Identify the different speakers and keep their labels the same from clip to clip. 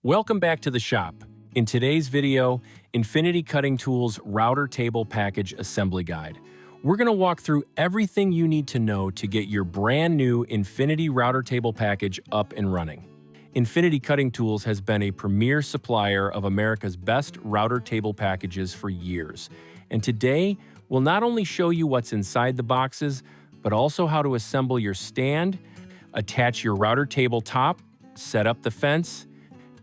Speaker 1: Welcome back to the shop. In today's video, Infinity Cutting Tools Router Table Package Assembly Guide. We're going to walk through everything you need to know to get your brand new Infinity Router Table Package up and running. Infinity Cutting Tools has been a premier supplier of America's best router table packages for years. And today, we'll not only show you what's inside the boxes, but also how to assemble your stand, attach your router table top, set up the fence,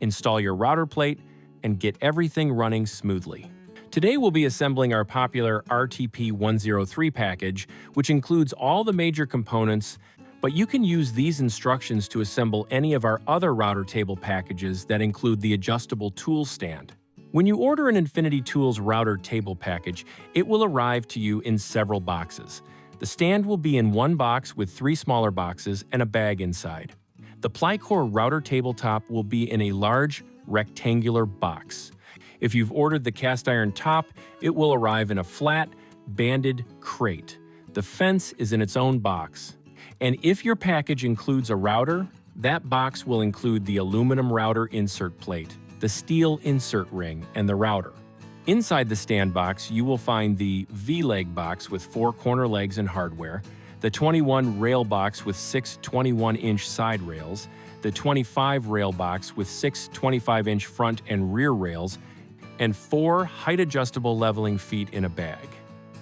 Speaker 1: install your router plate, and get everything running smoothly. Today we'll be assembling our popular RTP-103 package, which includes all the major components, but you can use these instructions to assemble any of our other router table packages that include the adjustable tool stand. When you order an Infinity Tools router table package, it will arrive to you in several boxes. The stand will be in one box with 3 smaller boxes and a bag inside. The Plycore Router Tabletop will be in a large, rectangular box. If you've ordered the cast iron top, it will arrive in a flat, banded crate. The fence is in its own box. And if your package includes a router, that box will include the aluminum router insert plate, the steel insert ring, and the router. Inside the stand box, you will find the V-leg box with 4 corner legs and hardware, the 21 rail box with 6 21-inch side rails, the 25 rail box with 6 25-inch front and rear rails, and 4 height-adjustable leveling feet in a bag.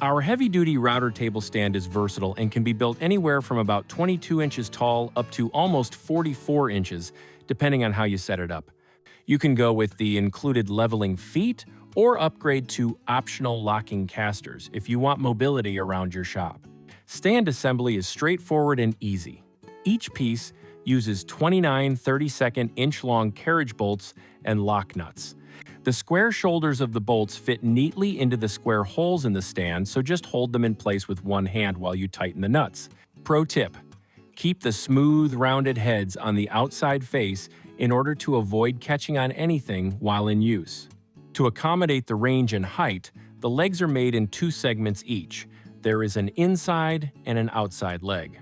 Speaker 1: Our heavy-duty router table stand is versatile and can be built anywhere from about 22 inches tall up to almost 44 inches, depending on how you set it up. You can go with the included leveling feet or upgrade to optional locking casters if you want mobility around your shop. Stand assembly is straightforward and easy. Each piece uses 29 32nd inch-long carriage bolts and lock nuts. The square shoulders of the bolts fit neatly into the square holes in the stand, so just hold them in place with one hand while you tighten the nuts. Pro tip: keep the smooth, rounded heads on the outside face in order to avoid catching on anything while in use. To accommodate the range and height, the legs are made in 2 segments each. There is an inside and an outside leg.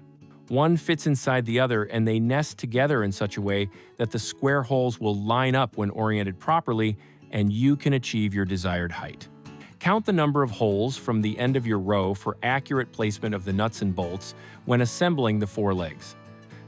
Speaker 1: One fits inside the other, and they nest together in such a way that the square holes will line up when oriented properly, and you can achieve your desired height. Count the number of holes from the end of your row for accurate placement of the nuts and bolts when assembling the 4 legs.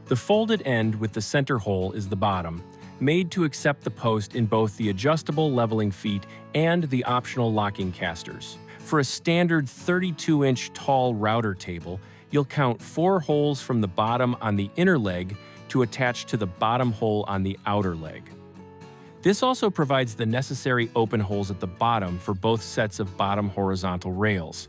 Speaker 1: The folded end with the center hole is the bottom, made to accept the post in both the adjustable leveling feet and the optional locking casters. For a standard 32-inch tall router table, you'll count 4 holes from the bottom on the inner leg to attach to the bottom hole on the outer leg. This also provides the necessary open holes at the bottom for both sets of bottom horizontal rails.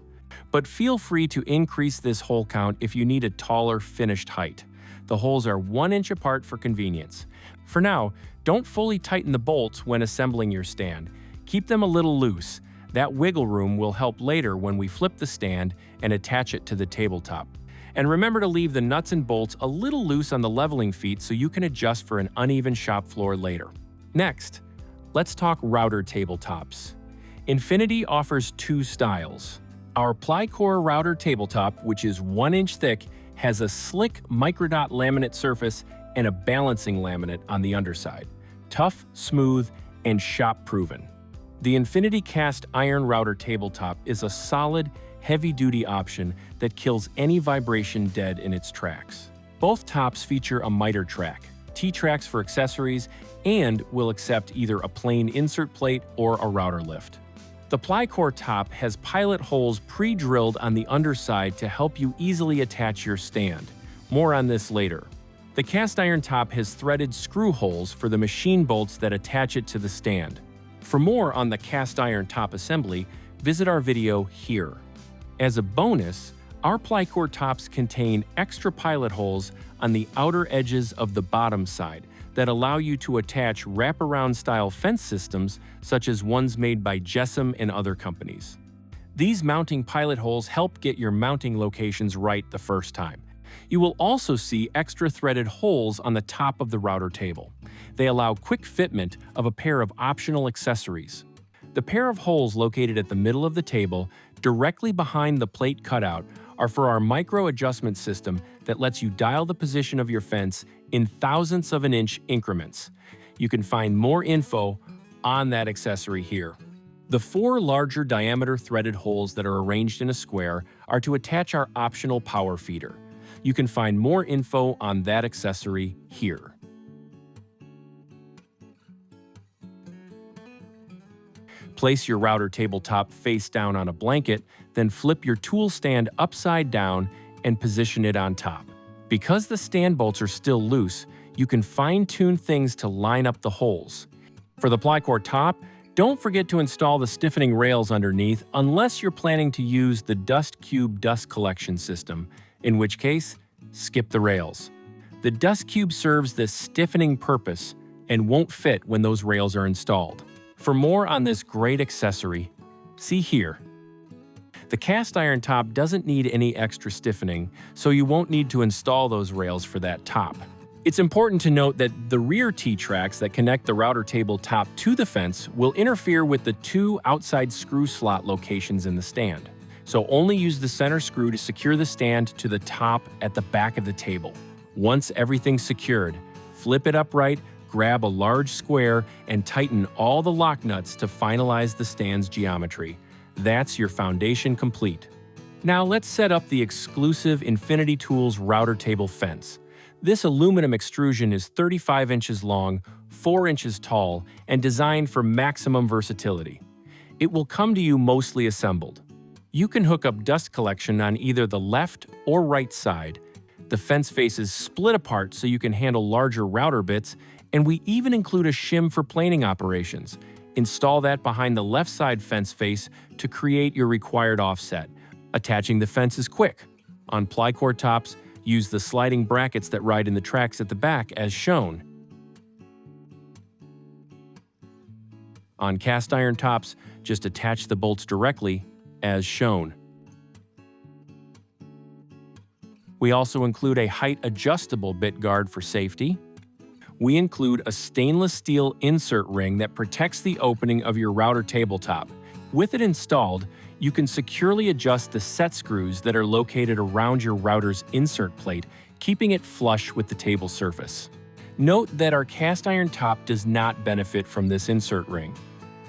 Speaker 1: But feel free to increase this hole count if you need a taller finished height. The holes are 1 inch apart for convenience. For now, don't fully tighten the bolts when assembling your stand. Keep them a little loose. That wiggle room will help later when we flip the stand and attach it to the tabletop. And remember to leave the nuts and bolts a little loose on the leveling feet so you can adjust for an uneven shop floor later. Next, let's talk router tabletops. Infinity offers 2 styles. Our Plycore Router Tabletop, which is 1 inch thick, has a slick microdot laminate surface and a balancing laminate on the underside. Tough, smooth, and shop-proven. The Infinity Cast Iron Router Tabletop is a solid, heavy-duty option that kills any vibration dead in its tracks. Both tops feature a miter track, T-tracks for accessories, and will accept either a plain insert plate or a router lift. The Plycore top has pilot holes pre-drilled on the underside to help you easily attach your stand. More on this later. The cast iron top has threaded screw holes for the machine bolts that attach it to the stand. For more on the cast iron top assembly, visit our video here. As a bonus, our Plycore tops contain extra pilot holes on the outer edges of the bottom side that allow you to attach wraparound style fence systems such as ones made by Jessam and other companies. These mounting pilot holes help get your mounting locations right the first time. You will also see extra threaded holes on the top of the router table. They allow quick fitment of a pair of optional accessories. The pair of holes located at the middle of the table, directly behind the plate cutout, are for our micro adjustment system that lets you dial the position of your fence in thousandths of an inch increments. you can find more info on that accessory here. The 4 larger diameter threaded holes that are arranged in a square are to attach our optional power feeder. You can find more info on that accessory here. Place your router tabletop face down on a blanket, then flip your tool stand upside down and position it on top. Because the stand bolts are still loose, you can fine-tune things to line up the holes. For the Plycore top, don't forget to install the stiffening rails underneath unless you're planning to use the Dust Cube dust collection system, in which case, skip the rails. The Dust Cube serves this stiffening purpose and won't fit when those rails are installed. For more on this great accessory, see here. The cast iron top doesn't need any extra stiffening, so you won't need to install those rails for that top. It's important to note that the rear T-tracks that connect the router tabletop to the fence will interfere with the 2 outside screw slot locations in the stand. So only use the center screw to secure the stand to the top at the back of the table. Once everything's secured, flip it upright, grab a large square, and tighten all the lock nuts to finalize the stand's geometry. That's your foundation complete. Now let's set up the exclusive Infinity Tools router table fence. This aluminum extrusion is 35 inches long, 4 inches tall, and designed for maximum versatility. It will come to you mostly assembled. You can hook up dust collection on either the left or right side. The fence faces split apart so you can handle larger router bits, and we even include a shim for planing operations. Install that behind the left side fence face to create your required offset. Attaching the fence is quick. On Plycore tops, use the sliding brackets that ride in the tracks at the back as shown. On cast iron tops, just attach the bolts directly as shown. We also include a height adjustable bit guard for safety. We include a stainless steel insert ring that protects the opening of your router tabletop. With it installed, you can securely adjust the set screws that are located around your router's insert plate, keeping it flush with the table surface. Note that our cast iron top does not benefit from this insert ring.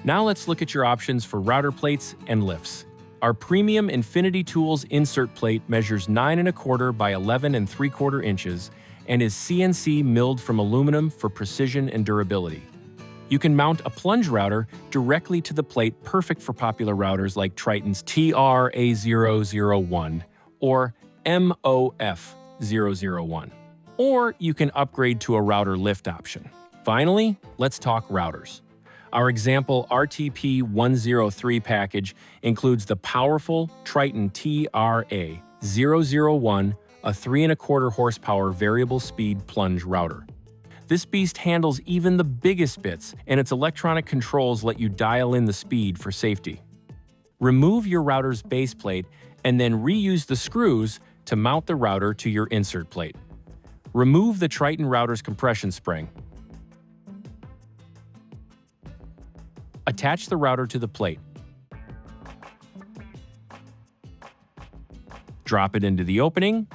Speaker 1: Now let's look at your options for router plates and lifts. Our premium Infinity Tools insert plate measures 9 1/4 by 11 3/4 inches and is CNC milled from aluminum for precision and durability. You can mount a plunge router directly to the plate, perfect for popular routers like Triton's TRA001 or MOF001. Or you can upgrade to a router lift option. Finally, let's talk routers. Our example RTP-103 package includes the powerful Triton TRA001, a 3 1/4 horsepower variable speed plunge router. This beast handles even the biggest bits, and its electronic controls let you dial in the speed for safety. Remove your router's base plate and then reuse the screws to mount the router to your insert plate. Remove the Triton router's compression spring. Attach the router to the plate. Drop it into the opening.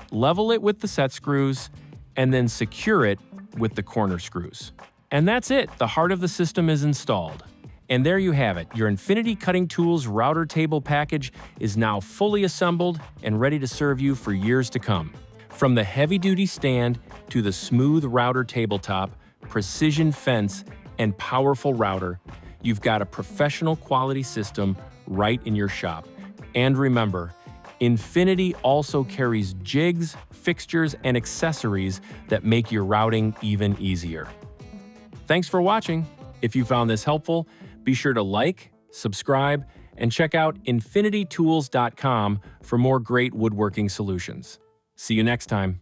Speaker 1: Level it with the set screws, and then secure it with the corner screws. And that's it, the heart of the system is installed. And there you have it, your Infinity Cutting Tools Router Table Package is now fully assembled and ready to serve you for years to come. From the heavy-duty stand to the smooth router tabletop, precision fence, and powerful router, you've got a professional quality system right in your shop. And remember, Infinity also carries jigs, fixtures, and accessories that make your routing even easier. Thanks for watching. If you found this helpful, be sure to like, subscribe, and check out infinitytools.com for more great woodworking solutions. See you next time.